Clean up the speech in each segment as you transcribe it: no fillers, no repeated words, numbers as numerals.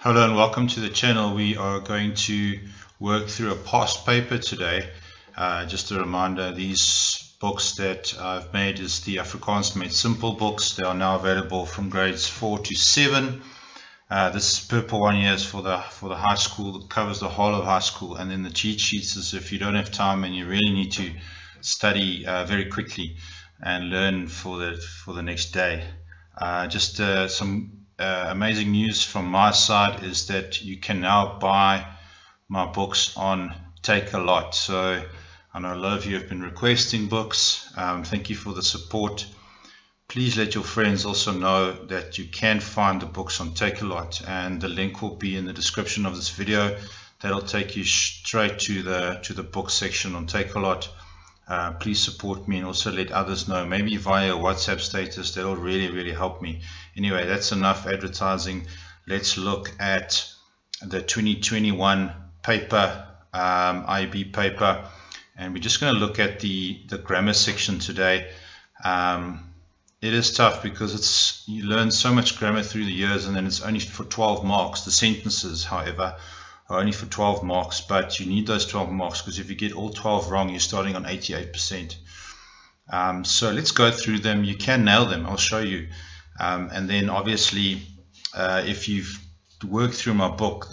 Hello and welcome to the channel. We are going to work through a past paper today. Just a reminder, these books that I've made is the Afrikaans Made Simple books. They are now available from grades 4 to 7. This purple one here is for the high school. It covers the whole of high school, and then the cheat sheets is if you don't have time and you really need to study very quickly and learn for the next day. Some amazing news from my side is that you can now buy my books on Takealot. So I know a lot of you have been requesting books. Thank you for the support. Please let your friends also know that you can find the books on Takealot, and the link will be in the description of this video. That'll take you straight to the book section on Takealot. Please support me and also let others know, maybe via WhatsApp status. That'll really help me. Anyway, that's enough advertising. Let's look at the 2021 paper, IB paper, and we're just going to look at the grammar section today. It is tough because you learn so much grammar through the years, and then it's only for 12 marks. The sentences, however, are only for 12 marks, but you need those 12 marks because if you get all 12 wrong, you're starting on 88%. So let's go through them. You can nail them, I'll show you. And then obviously, if you've worked through my book,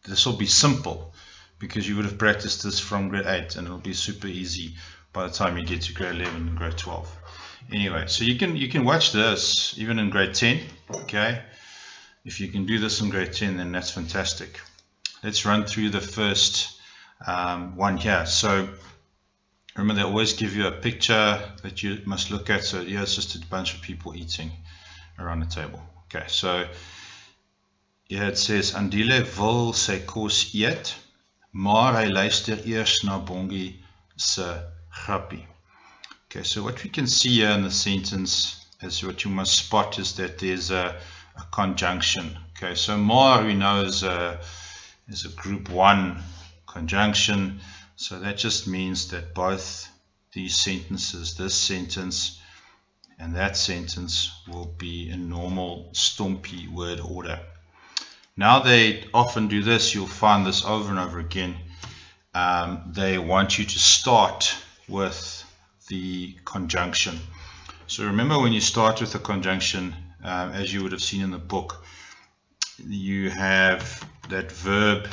this will be simple because you would have practiced this from grade 8, and it'll be super easy by the time you get to grade 11 and grade 12. Anyway, so you can watch this even in grade 10, okay? If you can do this in grade 10, then that's fantastic. Let's run through the first one here. So remember, they always give you a picture that you must look at. So here it's just a bunch of people eating around the table. Okay, so here it says, Andile wil sy kos eet, maar hy luister eers na Bongi se grappie. Okay, so what we can see here in the sentence is what you must spot is that there's a conjunction. Okay, so maar we know is a group 1 conjunction, so that just means that both these sentences, this sentence and that sentence, will be in normal Stompie word order. Now they often do this, you'll find this over and over again. They want you to start with the conjunction. So remember, when you start with a conjunction, as you would have seen in the book, you have that verb,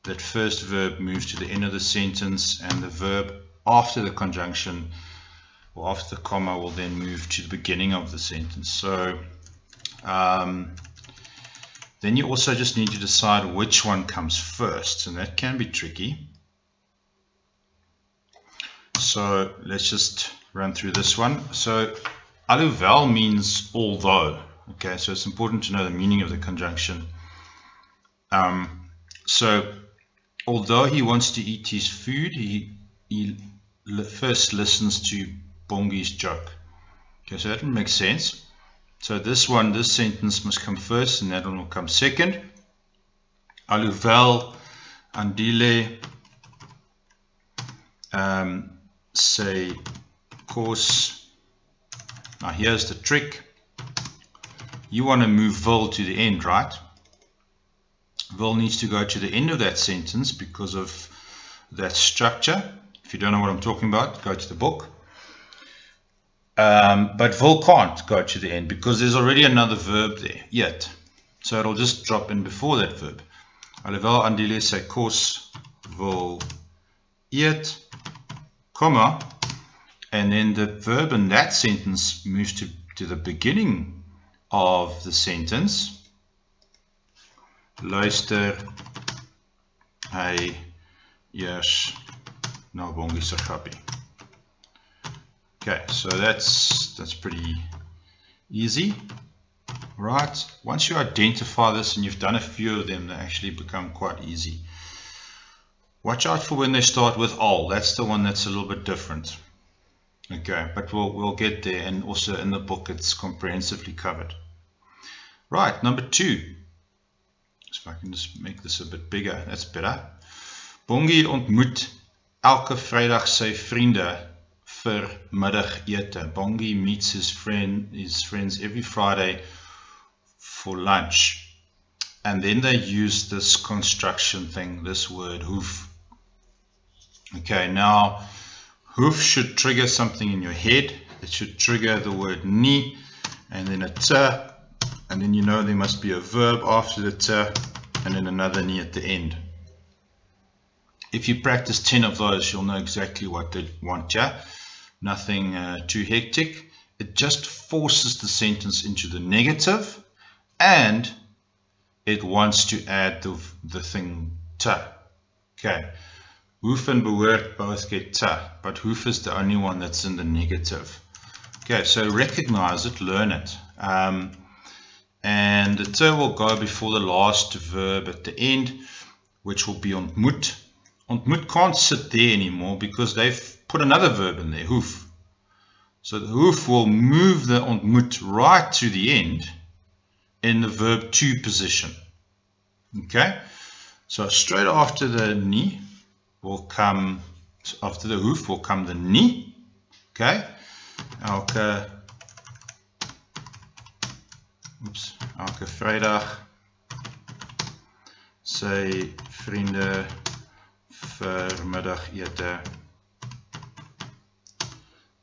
that first verb moves to the end of the sentence, and the verb after the conjunction or after the comma will then move to the beginning of the sentence. So then you also just need to decide which one comes first, and that can be tricky. So let's just run through this one. So alhoewel means although. Okay, so it's important to know the meaning of the conjunction. So although he wants to eat his food, he first listens to Bongi's joke. Okay, so that makes sense. So this sentence must come first, and that one will come second. Alhoewel Andile sy kos. Now here's the trick. You want to move will to the end, right? Will needs to go to the end of that sentence because of that structure. If you don't know what I'm talking about, go to the book. But will can't go to the end because there's already another verb there, yet. So it'll just drop in before that verb. Alhoewel Andile sy kos wil eet, comma, and then the verb in that sentence moves to the beginning of the sentence. Luister hy eers na Bongi se grappie. Okay, so that's pretty easy, right? Once you identify this and you've done a few of them, they actually become quite easy. Watch out for when they start with al. That's the one that's a little bit different. Okay, but we'll get there, and also in the book it's comprehensively covered. Right, number 2. So if I can just make this a bit bigger, that's better. Bongi ontmoet elke Vrydag sy vriende vir middagete. Bongi meets his friends every Friday for lunch. and then they use this construction thing, this word hoof. Okay, now hoof should trigger something in your head. It should trigger the word ni, and then a t, and then you know there must be a verb after the t, and then another ni at the end. If you practice 10 of those, you'll know exactly what they want. Yeah, nothing too hectic. It just forces the sentence into the negative, and it wants to add the thing t. Okay, hoof and behoort both get t, but hoof is the only one that's in the negative. Okay, so recognize it, learn it. And the t will go before the last verb at the end, which will be ontmoet. Ontmoet can't sit there anymore because they've put another verb in there, hoof. So the hoof will move the ontmoet right to the end in the verb to position. Okay, so straight after the ni will come, after the hoof will come the ni. Okay, elke Vrydag sy vriende vir middagete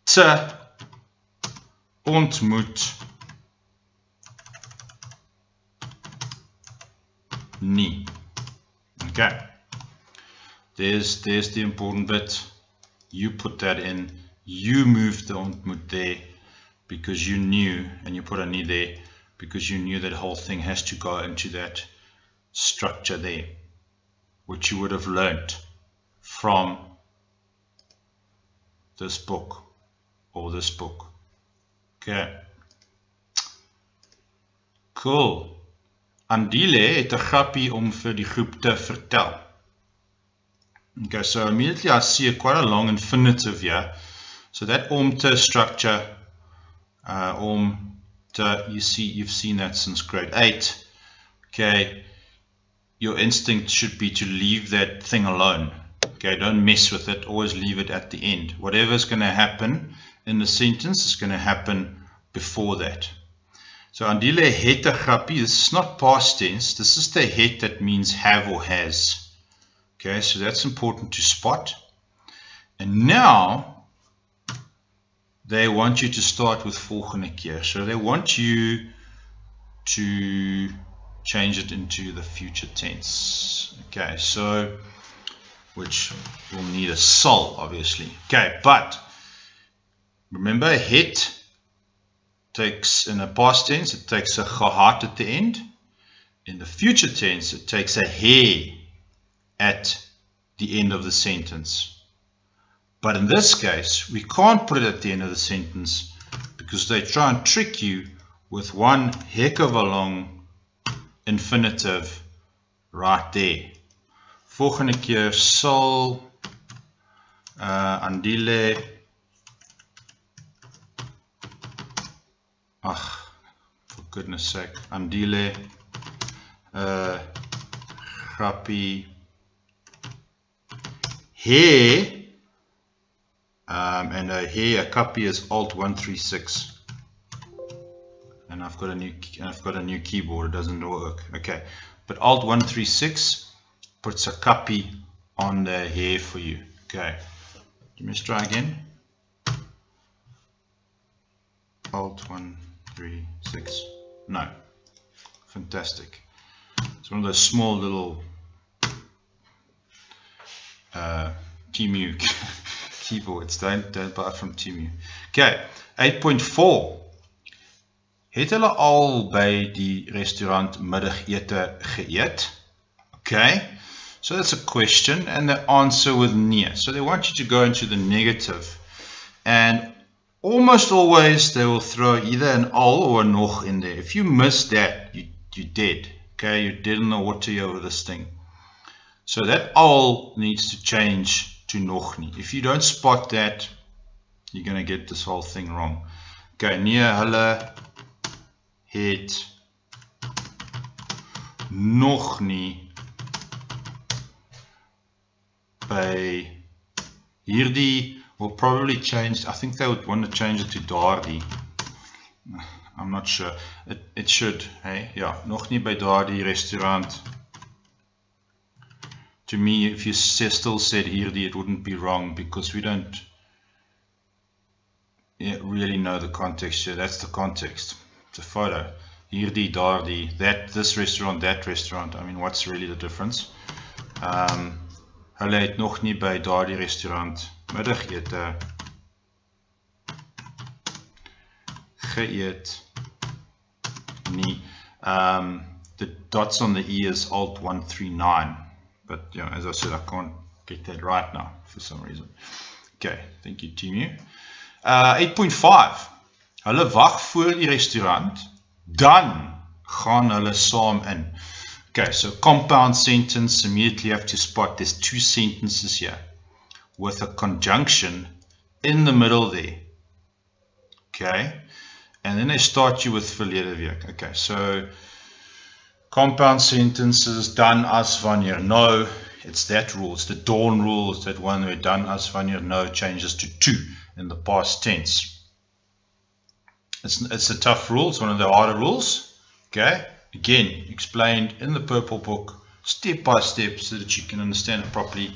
te ontmoet nie. Okay, there's the important bit. You put that in. You moved the ontmoet there because you knew, and you put a nie there because you knew that whole thing has to go into that structure there, which you would have learned from this book or this book. Okay, cool. Andile het 'n grappie om vir die groep te vertel. Okay, so immediately I see quite a long infinitive here. So that te structure, te, you've seen that since grade 8. Okay, your instinct should be to leave that thing alone. Okay, don't mess with it, always leave it at the end. Whatever's going to happen in the sentence is going to happen before that. So Andile het 'n grappie, this is not past tense, this is the het that means have or has. Okay, so that's important to spot. And now they want you to start with volgende keer. So they want you to change it into the future tense. Okay, so which will need a sal, obviously. Okay, but remember, het takes, in a past tense, it takes a gehad at the end. In the future tense, it takes a he at the end of the sentence. But in this case, we can't put it at the end of the sentence because they try and trick you with one heck of a long infinitive right there. Volgende keer sal Andile, for goodness sake, Andile grappie he, and a copy is Alt 136, and I've got a new keyboard. It doesn't work. Okay, but Alt 136 puts a copy on the hair for you. Okay, let me try again. Alt 136. No, fantastic. It's one of those small little Temu keyboards. Don't buy from Temu. Okay, 8.4. Het hulle al by die restaurant middagete geëet? Okay, so that's a question, and the answer with nee. So they want you to go into the negative, and almost always they will throw either an al or a nog in there. If you miss that, you're dead. Okay, you're dead in the water over this thing. So that al needs to change to nog nie. If you don't spot that, you're going to get this whole thing wrong. Okay, nee, hulle het nog nie by hierdie, will probably change. I think they would want to change it to daardie. I'm not sure. It should, hey? Ja, nog nie by daardie restaurant. To me, if you still said hierdie, it wouldn't be wrong because we don't really know the context here. That's the context. It's a photo. Hierdie, daardie, this restaurant, that restaurant. I mean, what's really the difference? Hulle het nog nie by daardie restaurant middagete geëet nie. The dots on the E is Alt 139. But you know, as I said, I can't get that right now for some reason. Okay, thank you, Timu. 8.5. Hulle wag voor die restaurant, dan gaan hulle saam in. Okay, so compound sentence, immediately have to spot there's two sentences here with a conjunction in the middle there. Okay, and then they start you with verlede week. Okay, so compound sentences, dan as wanneer nou, it's that rule, it's the dawn rule, it's that one where dan as wanneer nou changes to to in the past tense. It's a tough rule, it's one of the harder rules. Okay, again, explained in the purple book, step by step, so that you can understand it properly,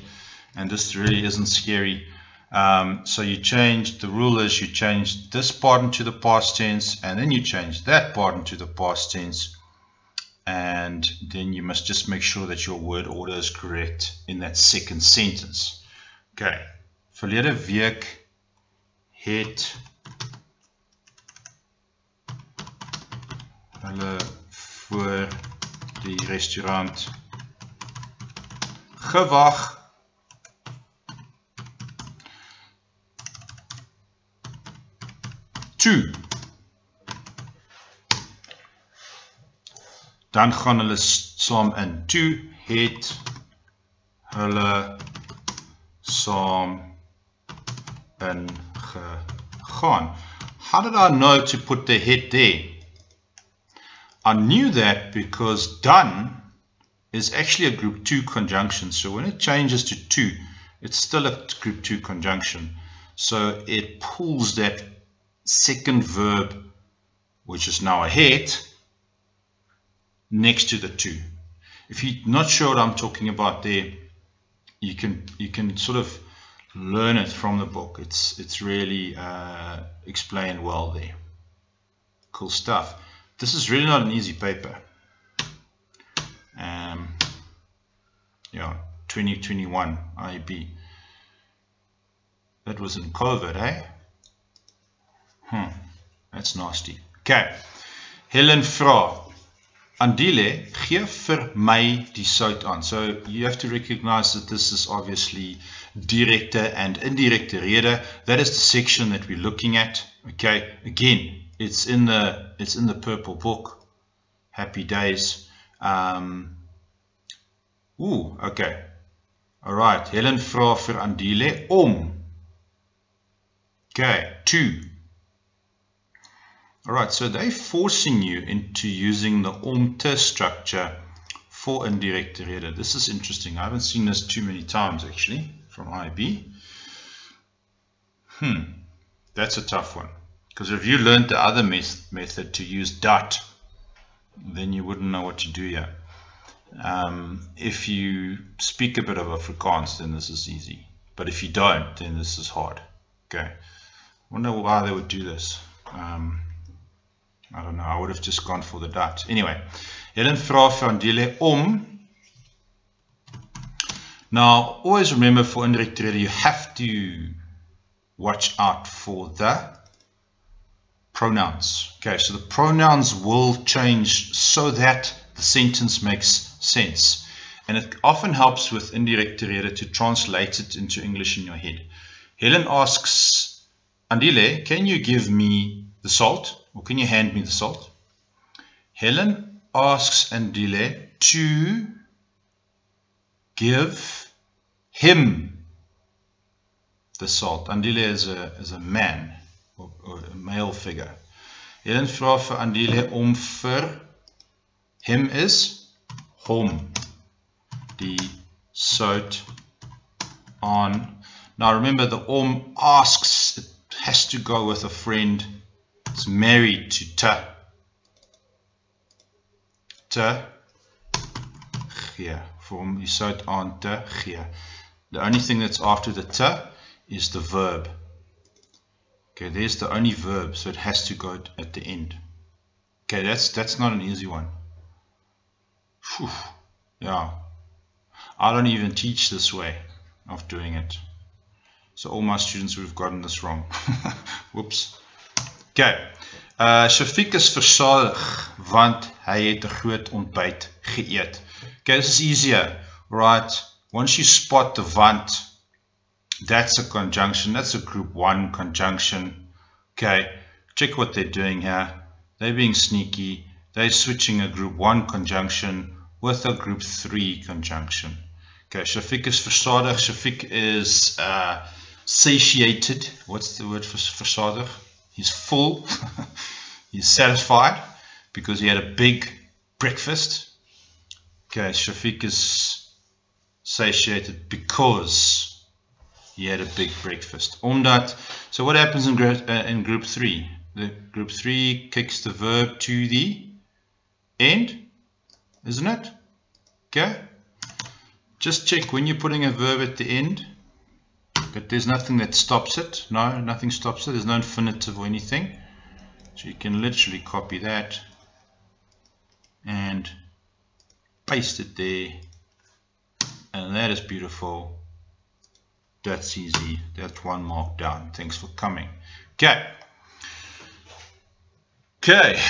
and this really isn't scary. So you change, the rule is you change this part into the past tense, and then you change that part into the past tense. And then you must just make sure that your word order is correct in that second sentence. Okay, verlede week het hulle voor die restaurant gewag toe. Dan gaan hulle saam in. Toe het hulle saam in gegaan. How did I know to put the het there? I knew that because done is actually a group 2 conjunction. So when it changes to 2, it's still a group 2 conjunction. So it pulls that second verb, which is now a het, next to the 2. If you're not sure what I'm talking about there, you can sort of learn it from the book. It's really explained well there. Cool stuff. This is really not an easy paper. Yeah, 2021 IB. That was in COVID, eh? That's nasty. Okay. Helen vra, Andile, gee vir my die sout aan. So you have to recognize that this is obviously directe and indirecte rede. That is the section that we're looking at. Okay, again, it's in the purple book. Happy days. Okay. All right. Helen vra vir Andile om. Okay, to. All right, so they're forcing you into using the te structure for indirect rede. This is interesting. I haven't seen this too many times actually from IB. That's a tough one. Because if you learned the other method to use dot, then you wouldn't know what to do here. If you speak a bit of Afrikaans, then this is easy. But if you don't, then this is hard. Okay. I wonder why they would do this. I don't know. I would have just gone for the dot. Anyway, Helen vra vir Andile om. Now, always remember for indirect rede, you have to watch out for the pronouns. Okay, so the pronouns will change so that the sentence makes sense. And it often helps with indirect rede to translate it into English in your head. Helen asks, Andile, can you give me the salt? Or can you hand me the salt? Helen asks Andile to give him the salt. Andile is a man, or a male figure. Helen vra vir Andile om vir him is hom die sout aan. Now remember, the om asks, it has to go with a friend. It's married to ta. te gee. Vorm die sout aan te gee. The only thing that's after the te is the verb. Okay, there's the only verb, so it has to go at the end. Okay, that's not an easy one. Whew. Yeah, I don't even teach this way of doing it. So all my students would have gotten this wrong. Whoops. Okay. Shafiq is versadig want hy het 'n groot ontbyt geëet. Okay, this is easier, right? Once you spot the want, that's a conjunction. That's a group 1 conjunction. Okay, check what they're doing here. They're being sneaky. They're switching a group 1 conjunction with a group 3 conjunction. Okay, Shafiq is versadig. Shafiq is satiated. What's the word for versadig? He's full. He's satisfied because he had a big breakfast. Okay, Shafiq is satiated because he had a big breakfast. Omdat. So what happens in group 3? The group 3 kicks the verb to the end, isn't it? Okay. Just check when you're putting a verb at the end that there's nothing that stops it. No, nothing stops it. There's no infinitive or anything. So you can literally copy that and paste it there. And that is beautiful. That's easy. That's 1 mark down. Thanks for coming. Okay. Okay.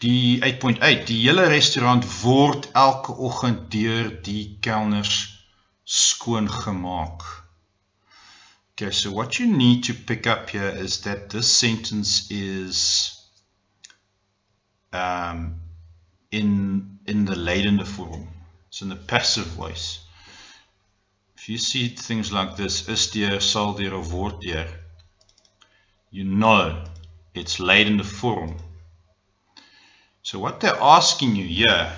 Die 8.8. Die hele restaurant word elke oggend deur die kelners skoongemaak. Okay, so what you need to pick up here is that this sentence is in the leidende vorm. It's in the passive voice. If you see things like this, is deur, sal deur, of word deur, you know it's leidende vorm. So what they're asking you here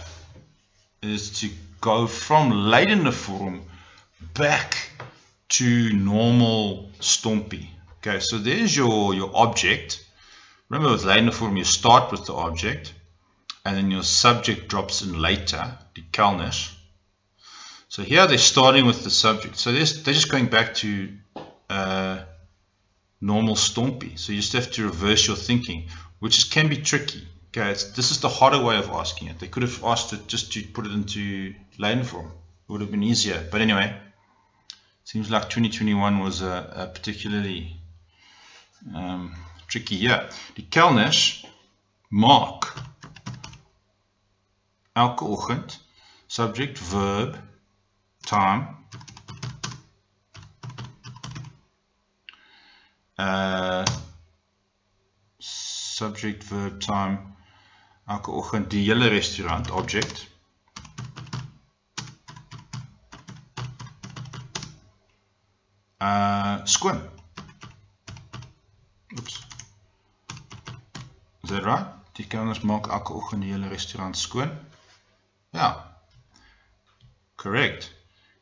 is to go from leidende vorm back to normal stompie. Okay, so there's your object. Remember with leidende vorm you start with the object and then your subject drops in later, die kelners. So here they're starting with the subject. So they're just going back to normal stompie. So you just have to reverse your thinking, which can be tricky. Okay, this is the harder way of asking it. They could have asked it just to put it into leidende vorm. It would have been easier. But anyway, seems like 2021 was a particularly tricky year. Die kelners maak elke oggend, subject, verb, time, subject, verb, time, elke oggend die hele restaurant, object, skoon. Oops. Is that right? Die kelners maak elke oggend die hele restaurant skoon. Yeah. Correct.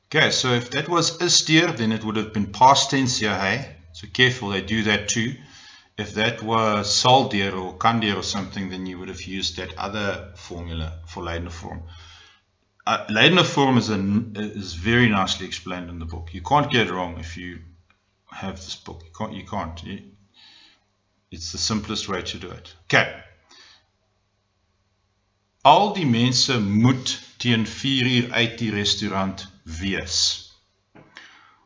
Okay, so if that was is deur, then it would have been past tense here, hey? So careful, they do that too. If that was sal deur or kan deur or something, then you would have used that other formula for leidende vorm. Leidende vorm is very nicely explained in the book. You can't get it wrong if you have this book. You can't. It's the simplest way to do it. Okay. Al die mense moet teen 4 uur uit die restaurant wees.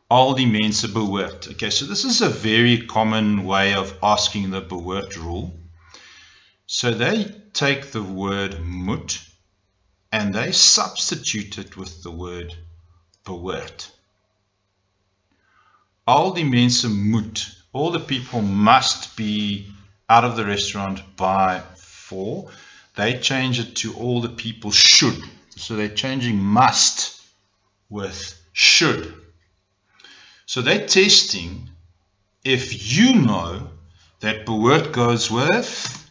Al die mense behoort. Okay, so this is a very common way of asking the behoort rule. So they take the word moet and they substitute it with the word behoort. Al die mense moet. All the people must be out of the restaurant by 4. They change it to all the people should. So they're changing must with should. So they're testing if you know that behoort goes with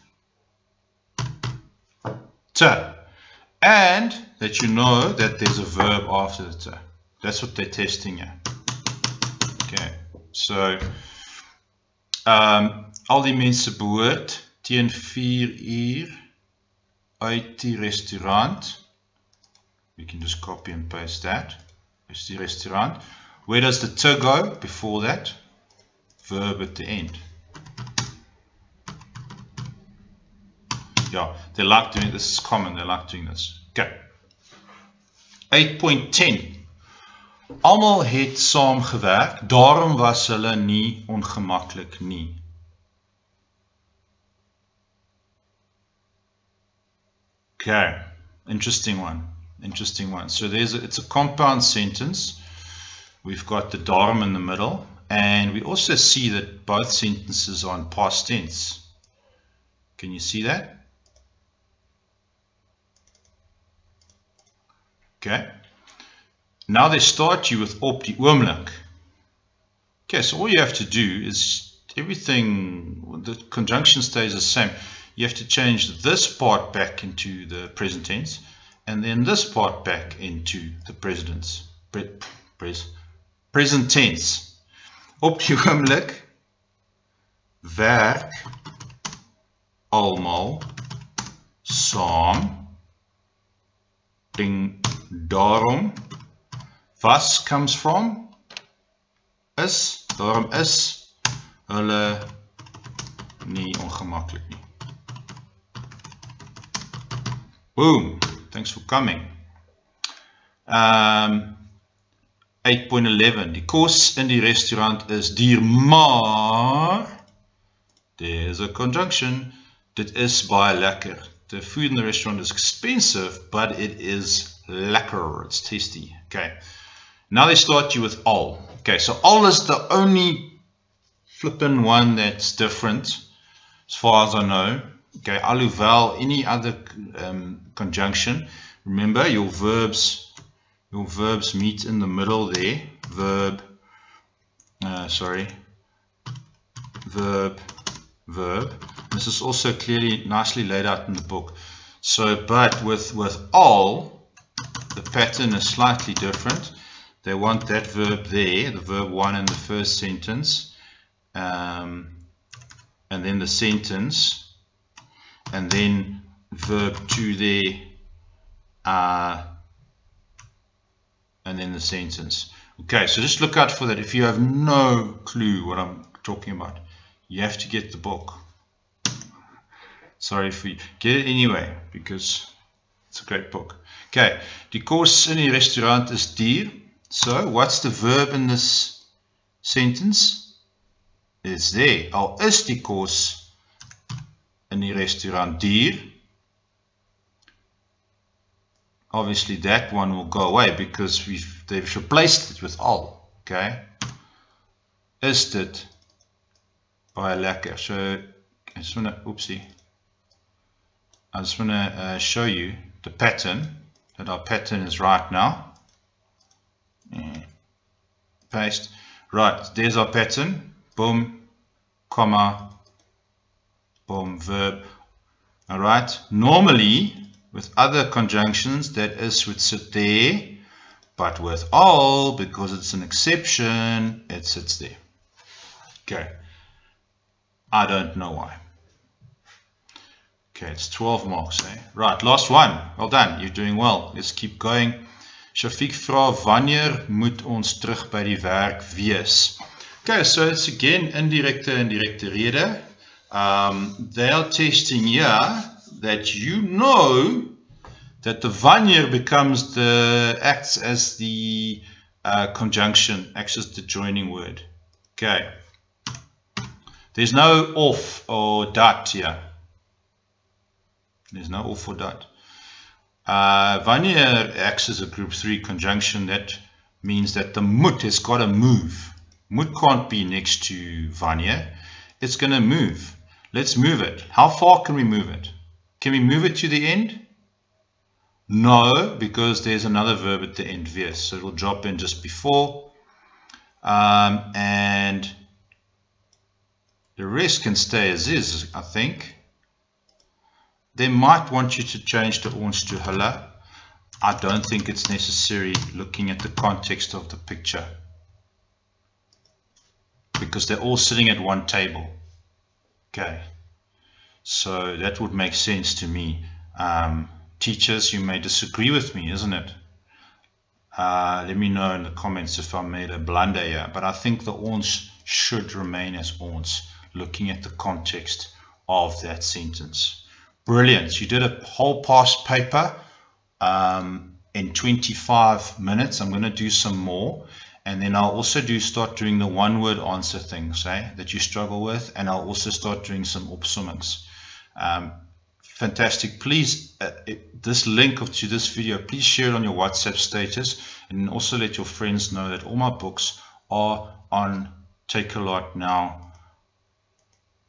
te, and that you know that there's a verb after the te. That's what they're testing here. Okay, so al die mense behoort teen 4 uur uit die restaurant We can just copy and paste that. It's the restaurant. Where does the te go before that? Verb at the end. Yeah, they like doing this. Is common. They like doing this. Okay. 8.10. Almal het saamgewerk, daarom was hulle nie ongemaklik nie. Okay, interesting one. Interesting one. So it's a compound sentence. We've got the daarom in the middle, and we also see that both sentences are in past tense. Can you see that? Okay. Now they start you with op die oomblik. Okay, so all you have to do is everything, the conjunction stays the same. You have to change this part back into the present tense, and then this part back into the present tense. Op die oomblik werk almal saam. Ding, daarom. Was comes from? Is. Daarom is hulle nie ongemaklik nie. Boom. Thanks for coming. 8.11. Die kos in die restaurant is duur, maar there's a conjunction. Dit is baie lekker. The food in the restaurant is expensive, but it is lekker. It's tasty. Okay. Now they start you with al. Okay, so al is the only flippin' one that's different, as far as I know. Okay, alhoewel any other conjunction. Remember, your verbs meet in the middle there. Verb, verb. This is also clearly nicely laid out in the book. So, but with all, the pattern is slightly different. They want that verb there, the verb 1 in the first sentence, and then the sentence, and then verb 2 there, and then the sentence. Okay, so just look out for that. If you have no clue what I'm talking about, you have to get the book. Sorry for you. Get it anyway, because it's a great book. Okay, die kos in die restaurant is duur. So, what's the verb in this sentence? It's there. Al is die kos in die restaurant duur. Obviously, that one will go away because they've replaced it with al. Okay. Is dit baie lekker? So, I just want to show you the pattern, that our pattern is right now. Paste. Right, there's our pattern. Boom, comma, boom, verb. Alright, normally with other conjunctions that is would sit there, but with all, because it's an exception, it sits there. Okay, I don't know why. Okay, it's 12 marks, eh? Right, last one. Well done, you're doing well. Let's keep going. Shafiq vra, wanneer moet ons terug by die werk wees? Okay, so it's again indirecte rede. They are testing here that you know that the wanneer becomes acts as the conjunction, acts as the joining word. Okay. There's no of or dat here. There's no of or dat. Wanneer acts as a group 3 conjunction, that means that the moet has got to move. Moet can't be next to wanneer. It's going to move. Let's move it. How far can we move it? Can we move it to the end? No, because there's another verb at the end, wees. So it will drop in just before. And the rest can stay as is, I think. They might want you to change the ons to hulle. I don't think it's necessary looking at the context of the picture, because they're all sitting at one table. Okay, so that would make sense to me. Teachers, you may disagree with me, isn't it? Let me know in the comments if I made a blunder here, but I think the ons should remain as ons, looking at the context of that sentence. Brilliant. You did a whole past paper in 25 minutes. I'm going to do some more, and then I'll also start doing the one-word answer things that you struggle with, and I'll also start doing some opsommings. Fantastic. Please, this link to this video, please share it on your WhatsApp status, and also let your friends know that all my books are on Takealot now.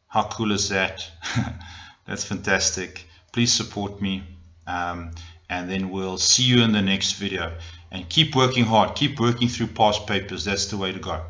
How cool is that? That's fantastic. Please support me, and then we'll see you in the next video. And keep working hard, keep working through past papers. That's the way to go.